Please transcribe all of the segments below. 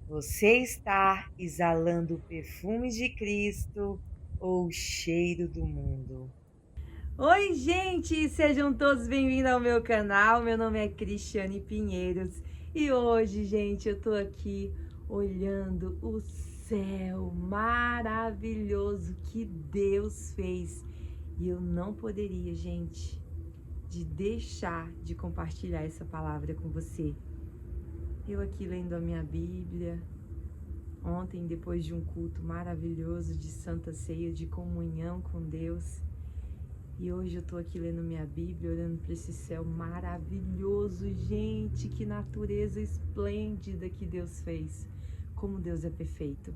Você está exalando o perfume de Cristo ou o cheiro do mundo? Oi, gente! Sejam todos bem-vindos ao meu canal. Meu nome é Cristiane Pinheiros e hoje, gente, eu tô aqui olhando o céu maravilhoso que Deus fez e eu não poderia, gente, de deixar de compartilhar essa palavra com você. Eu aqui lendo a minha Bíblia, ontem, depois de um culto maravilhoso de Santa Ceia, de comunhão com Deus. E hoje eu tô aqui lendo minha Bíblia, olhando para esse céu maravilhoso. Gente, que natureza esplêndida que Deus fez. Como Deus é perfeito.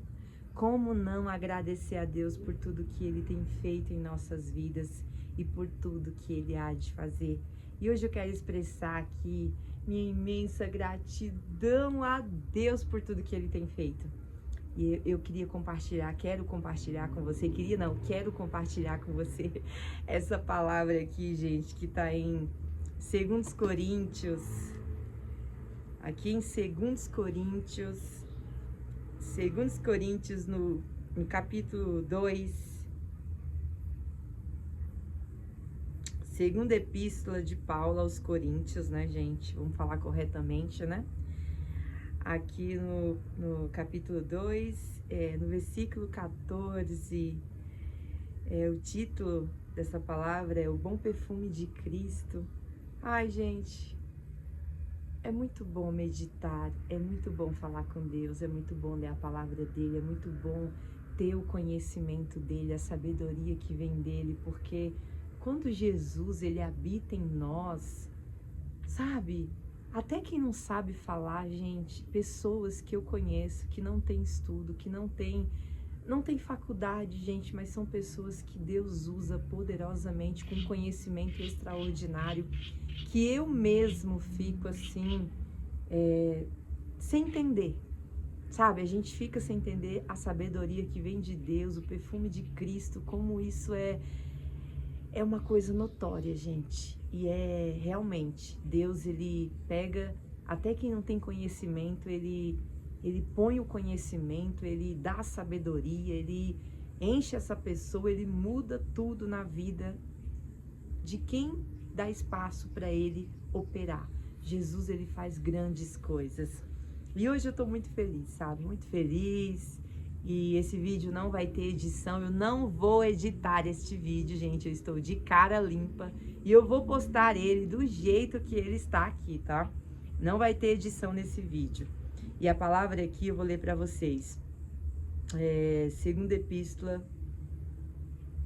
Como não agradecer a Deus por tudo que Ele tem feito em nossas vidas e por tudo que Ele há de fazer. E hoje eu quero expressar aqui minha imensa gratidão a Deus por tudo que Ele tem feito. E eu queria compartilhar, quero compartilhar com você, quero compartilhar com você essa palavra aqui, gente, que tá em 2 Coríntios, aqui em 2 Coríntios no capítulo 2, segunda epístola de Paulo aos Coríntios, né, gente? Vamos falar corretamente, né? Aqui no capítulo 2, no versículo 14, o título dessa palavra é O Bom Perfume de Cristo. Ai, gente, é muito bom meditar, é muito bom falar com Deus, é muito bom ler a palavra dele, é muito bom ter o conhecimento dele, a sabedoria que vem dele, porque quando Jesus ele habita em nós, sabe? Até quem não sabe falar, gente, pessoas que eu conheço que não têm estudo, que não tem faculdade, gente, mas são pessoas que Deus usa poderosamente, com conhecimento extraordinário, que eu mesmo fico assim, sem entender, sabe? A gente fica sem entender a sabedoria que vem de Deus, o perfume de Cristo, como isso é uma coisa notória, gente. E é realmente, Deus ele pega até quem não tem conhecimento, ele põe o conhecimento, ele dá a sabedoria, ele enche essa pessoa, ele muda tudo na vida de quem dá espaço para ele operar. Jesus ele faz grandes coisas. E hoje eu tô muito feliz, sabe? Muito feliz. E esse vídeo não vai ter edição, eu não vou editar este vídeo, gente. Eu estou de cara limpa e eu vou postar ele do jeito que ele está aqui, tá? Não vai ter edição nesse vídeo. E a palavra aqui eu vou ler para vocês. Segunda epístola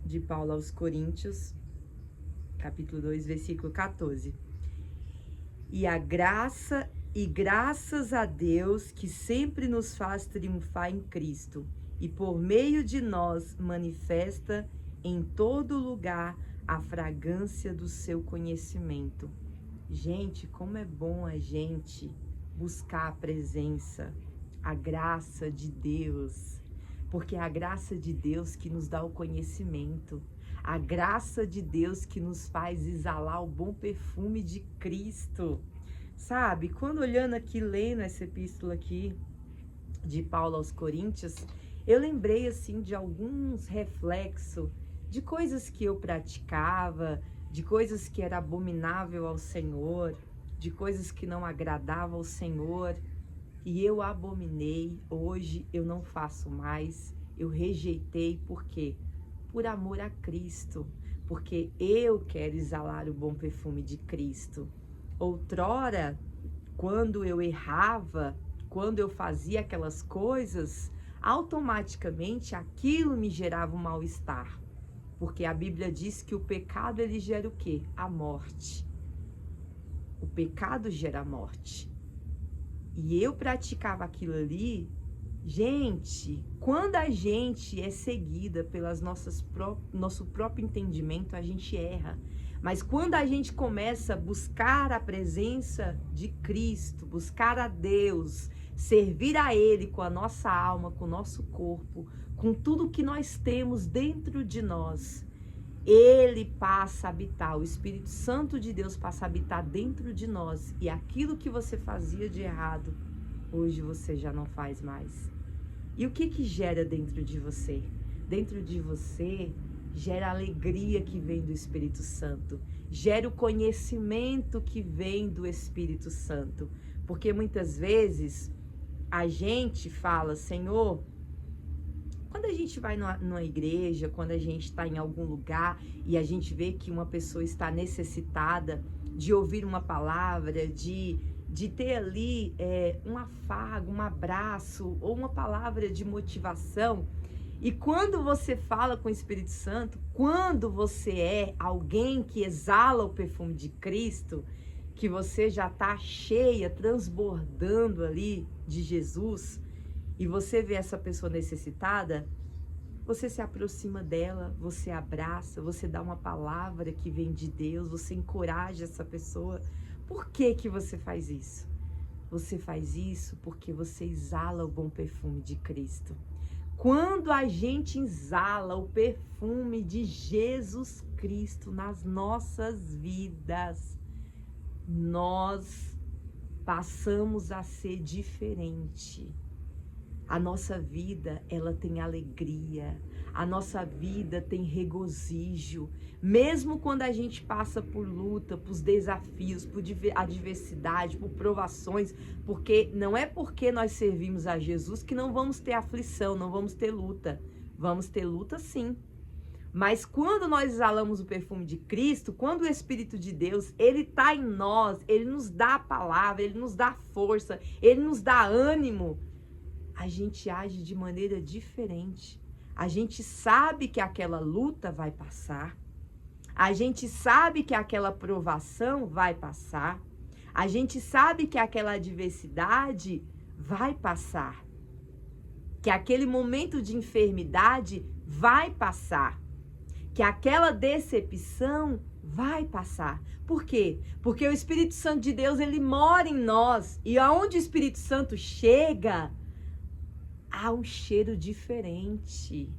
de Paulo aos Coríntios, capítulo 2, versículo 14. E graças a Deus que sempre nos faz triunfar em Cristo e por meio de nós manifesta em todo lugar a fragrância do seu conhecimento. Gente, como é bom a gente buscar a presença, a graça de Deus, porque é a graça de Deus que nos dá o conhecimento, a graça de Deus que nos faz exalar o bom perfume de Cristo. Sabe, quando olhando aqui, lendo essa epístola aqui de Paulo aos Coríntios, eu lembrei assim de alguns reflexos de coisas que eu praticava, de coisas que era abominável ao Senhor, de coisas que não agradavam ao Senhor, e eu abominei, hoje eu não faço mais, eu rejeitei, por quê? Por amor a Cristo, porque eu quero exalar o bom perfume de Cristo. Outrora, quando eu errava, quando eu fazia aquelas coisas, automaticamente aquilo me gerava um mal-estar. Porque a Bíblia diz que o pecado ele gera o quê? A morte. O pecado gera a morte. E eu praticava aquilo ali, gente, quando a gente é seguida pelas nosso próprio entendimento, a gente erra. Mas quando a gente começa a buscar a presença de Cristo, buscar a Deus, servir a Ele com a nossa alma, com o nosso corpo, com tudo que nós temos dentro de nós, Ele passa a habitar, o Espírito Santo de Deus passa a habitar dentro de nós. E aquilo que você fazia de errado, hoje você já não faz mais. E o que gera dentro de você? Dentro de você gera a alegria que vem do Espírito Santo, gera o conhecimento que vem do Espírito Santo. Porque muitas vezes a gente fala, Senhor, quando a gente vai numa igreja, quando a gente está em algum lugar e a gente vê que uma pessoa está necessitada de ouvir uma palavra, de ter ali um afago, um abraço ou uma palavra de motivação. E quando você fala com o Espírito Santo, quando você é alguém que exala o perfume de Cristo, que você já está cheia, transbordando ali de Jesus, e você vê essa pessoa necessitada, você se aproxima dela, você abraça, você dá uma palavra que vem de Deus, você encoraja essa pessoa. Por que que você faz isso? Você faz isso porque você exala o bom perfume de Cristo. Quando a gente exala o perfume de Jesus Cristo nas nossas vidas, nós passamos a ser diferente. A nossa vida, ela tem alegria, a nossa vida tem regozijo, mesmo quando a gente passa por luta, por desafios, por adversidade, por provações, porque não é porque nós servimos a Jesus que não vamos ter aflição, não vamos ter luta. Vamos ter luta sim. Mas quando nós exalamos o perfume de Cristo, quando o Espírito de Deus, ele está em nós, ele nos dá a palavra, ele nos dá força, ele nos dá ânimo, a gente age de maneira diferente. A gente sabe que aquela luta vai passar. A gente sabe que aquela provação vai passar. A gente sabe que aquela adversidade vai passar. Que aquele momento de enfermidade vai passar. Que aquela decepção vai passar. Por quê? Porque o Espírito Santo de Deus, ele mora em nós. E aonde o Espírito Santo chega, há um cheiro diferente.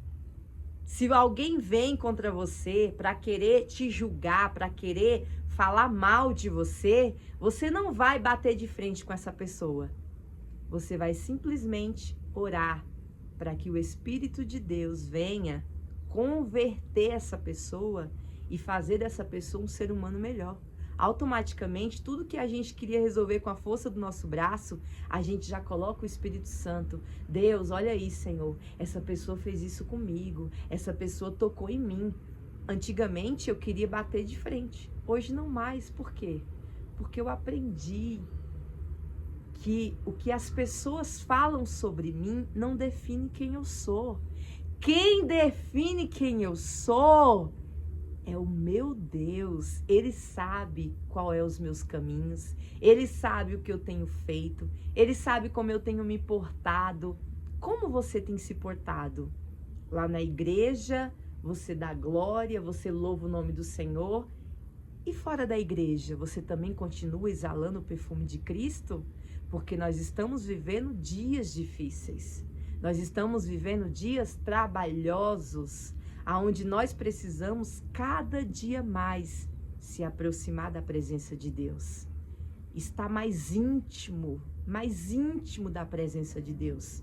Se alguém vem contra você para querer te julgar, para querer falar mal de você, você não vai bater de frente com essa pessoa. Você vai simplesmente orar para que o Espírito de Deus venha converter essa pessoa e fazer dessa pessoa um ser humano melhor. Automaticamente, tudo que a gente queria resolver com a força do nosso braço, a gente já coloca o Espírito Santo. Deus, olha aí, Senhor, essa pessoa fez isso comigo, essa pessoa tocou em mim. Antigamente eu queria bater de frente, hoje não mais. Por quê? Porque eu aprendi que o que as pessoas falam sobre mim não define quem eu sou. Quem define quem eu sou é o meu Deus. Ele sabe qual é os meus caminhos, ele sabe o que eu tenho feito, ele sabe como eu tenho me portado. Como você tem se portado? Lá na igreja, você dá glória, você louva o nome do Senhor. E fora da igreja, você também continua exalando o perfume de Cristo? Porque nós estamos vivendo dias difíceis. Nós estamos vivendo dias trabalhosos, aonde nós precisamos cada dia mais se aproximar da presença de Deus. Estar mais íntimo da presença de Deus.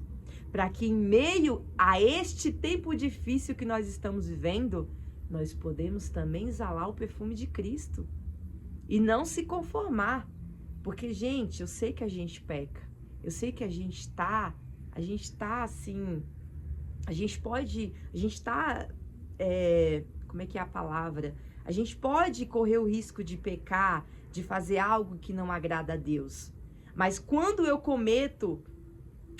Para que em meio a este tempo difícil que nós estamos vivendo, nós podemos também exalar o perfume de Cristo. E não se conformar. Porque, gente, eu sei que a gente peca. Eu sei que a gente tá assim, como é que é a palavra? A gente pode correr o risco de pecar, de fazer algo que não agrada a Deus. Mas quando eu cometo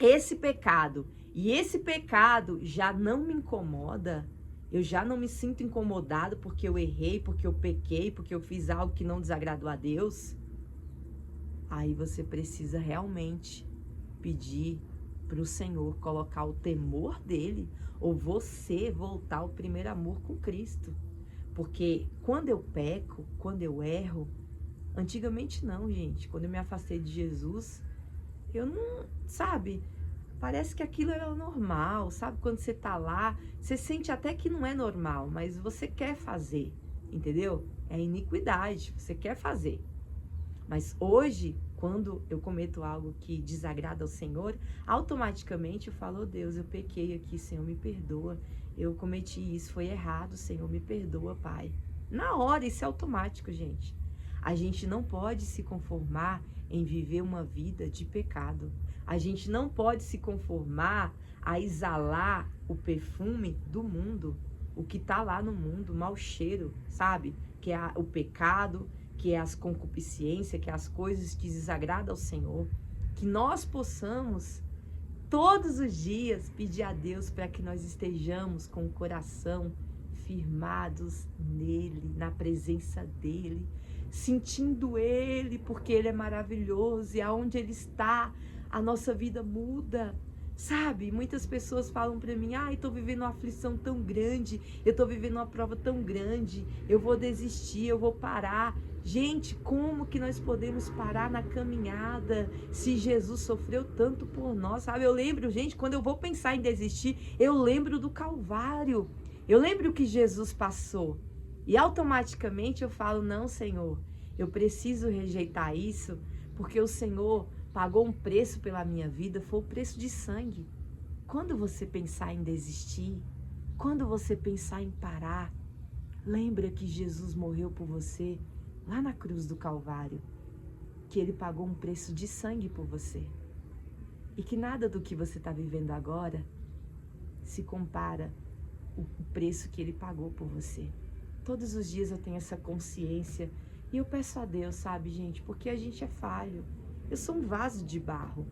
esse pecado, e esse pecado já não me incomoda, eu já não me sinto incomodado porque eu errei, porque eu pequei, porque eu fiz algo que não desagradou a Deus, aí você precisa realmente pedir para o Senhor colocar o temor dele, ou você voltar ao primeiro amor com Cristo. Porque quando eu peco, quando eu erro, antigamente não, gente, quando eu me afastei de Jesus, eu não, sabe, parece que aquilo era normal, sabe? Quando você tá lá, você sente até que não é normal, mas você quer fazer, entendeu? É iniquidade, você quer fazer. Mas hoje, quando eu cometo algo que desagrada ao Senhor, automaticamente eu falo, oh Deus, eu pequei aqui, Senhor, me perdoa. Eu cometi isso, foi errado, Senhor, me perdoa, Pai. Na hora, isso é automático, gente. A gente não pode se conformar em viver uma vida de pecado. A gente não pode se conformar a exalar o perfume do mundo, o que tá lá no mundo, o mau cheiro, sabe? Que é o pecado, que é as concupiscências, que é as coisas que desagradam ao Senhor. Que nós possamos, todos os dias, pedir a Deus para que nós estejamos com o coração firmados nele, na presença dele, sentindo ele, porque ele é maravilhoso e aonde ele está, a nossa vida muda. Sabe, muitas pessoas falam para mim, eu tô vivendo uma aflição tão grande, eu tô vivendo uma prova tão grande, eu vou desistir, eu vou parar. Gente, como que nós podemos parar na caminhada se Jesus sofreu tanto por nós, sabe? Eu lembro, gente, quando eu vou pensar em desistir, eu lembro do Calvário, eu lembro o que Jesus passou. E automaticamente eu falo, não, Senhor, eu preciso rejeitar isso, porque o Senhor pagou um preço pela minha vida, foi o preço de sangue. Quando você pensar em desistir, quando você pensar em parar, lembra que Jesus morreu por você lá na cruz do Calvário, que ele pagou um preço de sangue por você. E que nada do que você está vivendo agora se compara o preço que ele pagou por você. Todos os dias eu tenho essa consciência e eu peço a Deus, sabe, gente, porque a gente é falho. Eu sou um vaso de barro,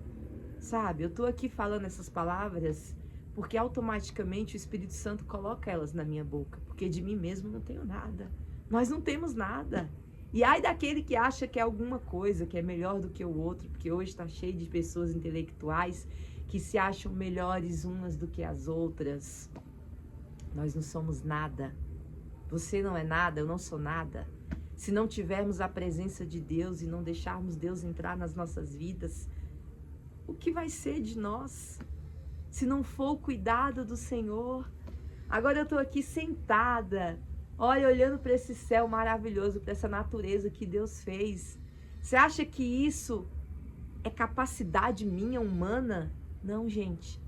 sabe? Eu tô aqui falando essas palavras porque automaticamente o Espírito Santo coloca elas na minha boca, porque de mim mesmo não tenho nada. Nós não temos nada. E ai daquele que acha que é alguma coisa, que é melhor do que o outro, porque hoje está cheio de pessoas intelectuais que se acham melhores umas do que as outras. Nós não somos nada. Você não é nada, eu não sou nada. Se não tivermos a presença de Deus e não deixarmos Deus entrar nas nossas vidas, o que vai ser de nós? Se não for o cuidado do Senhor. Agora eu estou aqui sentada, olha, olhando para esse céu maravilhoso, para essa natureza que Deus fez. Você acha que isso é capacidade minha, humana? Não, gente.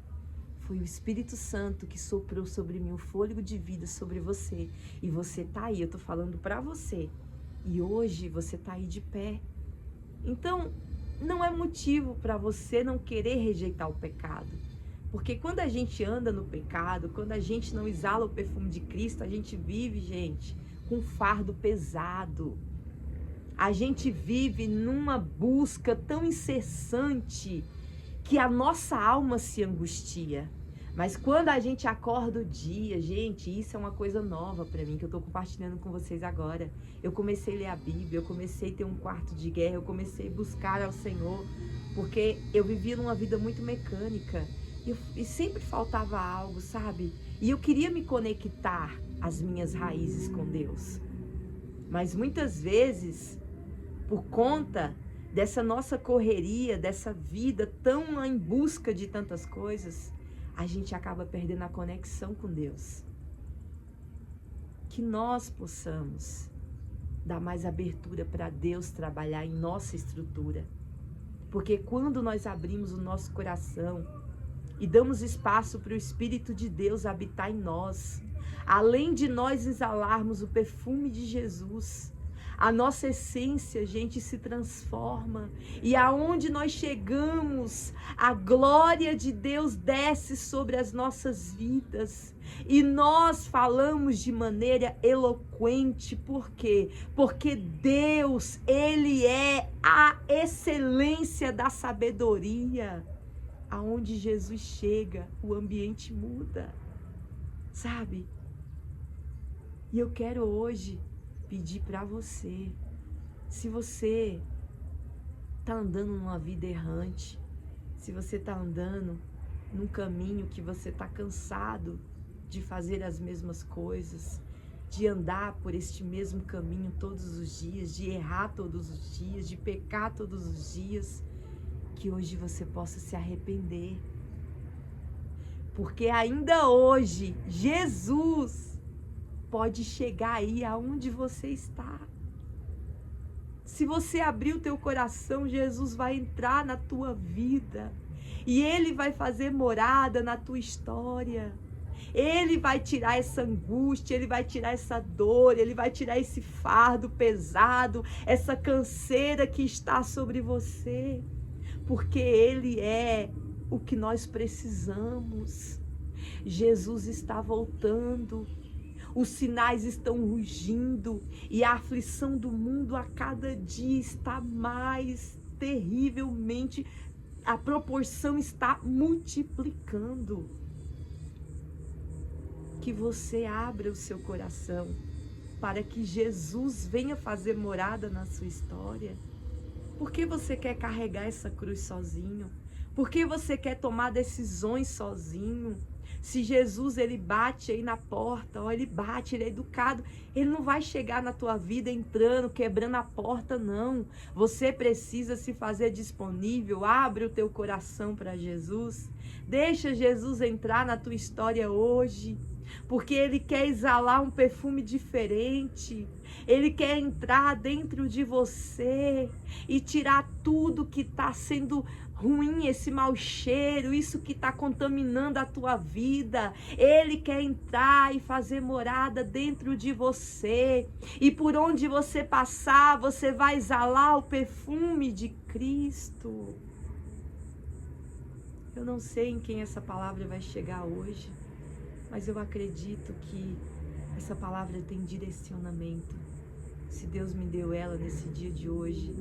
Foi o Espírito Santo que soprou sobre mim o fôlego de vida sobre você. E você tá aí, eu tô falando para você. E hoje você tá aí de pé. Então, não é motivo para você não querer rejeitar o pecado. Porque quando a gente anda no pecado, quando a gente não exala o perfume de Cristo, a gente vive, gente, com um fardo pesado. A gente vive numa busca tão incessante que a nossa alma se angustia. Mas quando a gente acorda o dia, gente, isso é uma coisa nova para mim, que eu tô compartilhando com vocês agora. Eu comecei a ler a Bíblia, eu comecei a ter um quarto de guerra, eu comecei a buscar ao Senhor, porque eu vivia numa vida muito mecânica e sempre faltava algo, sabe? E eu queria me conectar às minhas raízes com Deus. Mas muitas vezes, por conta dessa nossa correria, dessa vida tão em busca de tantas coisas, a gente acaba perdendo a conexão com Deus. Que nós possamos dar mais abertura para Deus trabalhar em nossa estrutura. Porque quando nós abrimos o nosso coração e damos espaço para o Espírito de Deus habitar em nós, além de nós exalarmos o perfume de Jesus, a nossa essência, gente, se transforma. E aonde nós chegamos, a glória de Deus desce sobre as nossas vidas. E nós falamos de maneira eloquente. Por quê? Porque Deus, Ele é a excelência da sabedoria. Aonde Jesus chega, o ambiente muda. Sabe? E eu quero hoje pedir para você, se você tá andando numa vida errante, se você tá andando num caminho que você tá cansado de fazer as mesmas coisas, de andar por este mesmo caminho todos os dias, de errar todos os dias, de pecar todos os dias, que hoje você possa se arrepender. Porque ainda hoje, Jesus pode chegar aí aonde você está. Se você abrir o teu coração, Jesus vai entrar na tua vida. E Ele vai fazer morada na tua história. Ele vai tirar essa angústia, Ele vai tirar essa dor, Ele vai tirar esse fardo pesado, essa canseira que está sobre você. Porque Ele é o que nós precisamos. Jesus está voltando. Os sinais estão rugindo e a aflição do mundo a cada dia está mais terrivelmente, a proporção está multiplicando. Que você abra o seu coração para que Jesus venha fazer morada na sua história. Por que você quer carregar essa cruz sozinho? Por que você quer tomar decisões sozinho? Se Jesus, Ele bate aí na porta, ó, Ele bate, Ele é educado, Ele não vai chegar na tua vida entrando, quebrando a porta, não. Você precisa se fazer disponível, abre o teu coração para Jesus, deixa Jesus entrar na tua história hoje, porque Ele quer exalar um perfume diferente, Ele quer entrar dentro de você e tirar tudo que está sendo ruim, esse mau cheiro, isso que está contaminando a tua vida. Ele quer entrar e fazer morada dentro de você. E por onde você passar, você vai exalar o perfume de Cristo. Eu não sei em quem essa palavra vai chegar hoje, mas eu acredito que essa palavra tem direcionamento. Se Deus me deu ela nesse dia de hoje,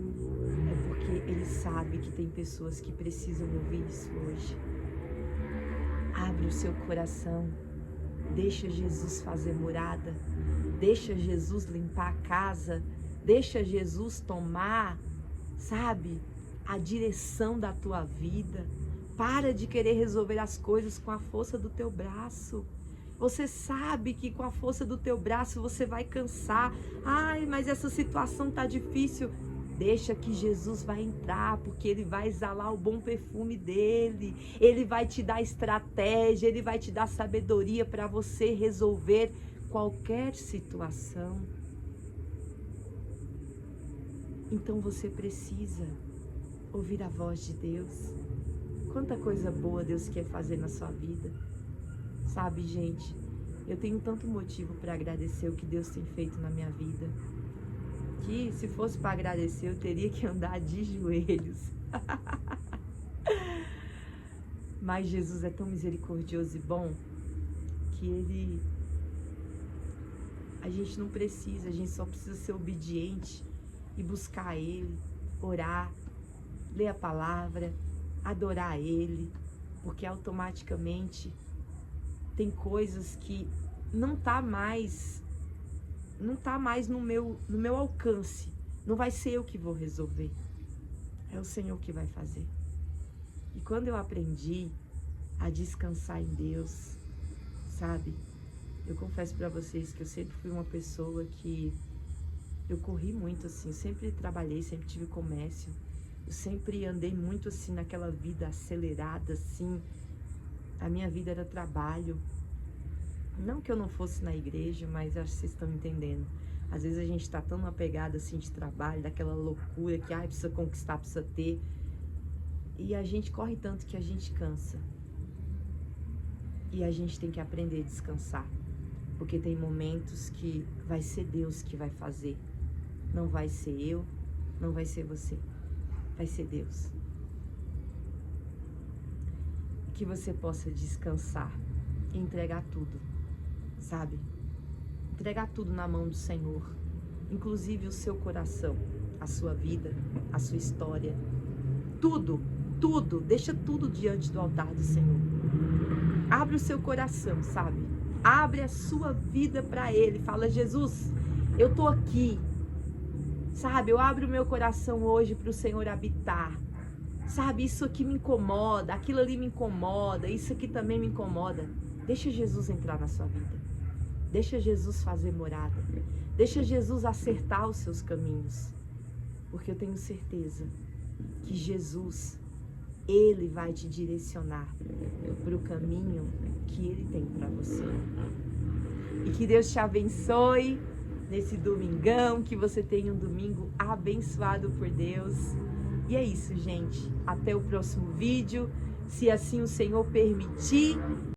é porque Ele sabe que tem pessoas que precisam ouvir isso hoje. Abre o seu coração, deixa Jesus fazer morada, deixa Jesus limpar a casa, deixa Jesus tomar, sabe, a direção da tua vida. Para de querer resolver as coisas com a força do teu braço. Você sabe que com a força do teu braço você vai cansar. Ai, mas essa situação tá difícil. Deixa que Jesus vai entrar, porque Ele vai exalar o bom perfume dEle. Ele vai te dar estratégia, Ele vai te dar sabedoria para você resolver qualquer situação. Então você precisa ouvir a voz de Deus. Quanta coisa boa Deus quer fazer na sua vida. Sabe, gente, eu tenho tanto motivo para agradecer o que Deus tem feito na minha vida, que se fosse para agradecer eu teria que andar de joelhos. Mas Jesus é tão misericordioso e bom que a gente não precisa, a gente só precisa ser obediente e buscar Ele, orar, ler a palavra, adorar Ele, porque automaticamente tem coisas que não tá mais no meu alcance. Não vai ser eu que vou resolver. É o Senhor que vai fazer. E quando eu aprendi a descansar em Deus, sabe? Eu confesso para vocês que eu sempre fui uma pessoa que eu corri muito assim, sempre trabalhei, sempre tive comércio. Eu sempre andei muito assim naquela vida acelerada assim. A minha vida era trabalho. Não que eu não fosse na igreja, mas acho que vocês estão entendendo. Às vezes a gente está tão apegado assim de trabalho, daquela loucura que precisa conquistar, precisa ter. E a gente corre tanto que a gente cansa. E a gente tem que aprender a descansar. Porque tem momentos que vai ser Deus que vai fazer. Não vai ser eu, não vai ser você. Vai ser Deus. Que você possa descansar e entregar tudo, sabe? Entregar tudo na mão do Senhor, inclusive o seu coração, a sua vida, a sua história, tudo, deixa tudo diante do altar do Senhor. Abre o seu coração, sabe? Abre a sua vida para Ele, fala: Jesus, eu tô aqui, sabe? Eu abro o meu coração hoje para o Senhor habitar. Sabe, isso aqui me incomoda, aquilo ali me incomoda, isso aqui também me incomoda. Deixa Jesus entrar na sua vida. Deixa Jesus fazer morada. Deixa Jesus acertar os seus caminhos. Porque eu tenho certeza que Jesus, Ele vai te direcionar para o caminho que Ele tem para você. E que Deus te abençoe. nesse domingão, que você tenha um domingo abençoado por Deus. E é isso, gente. Até o próximo vídeo, se assim o Senhor permitir.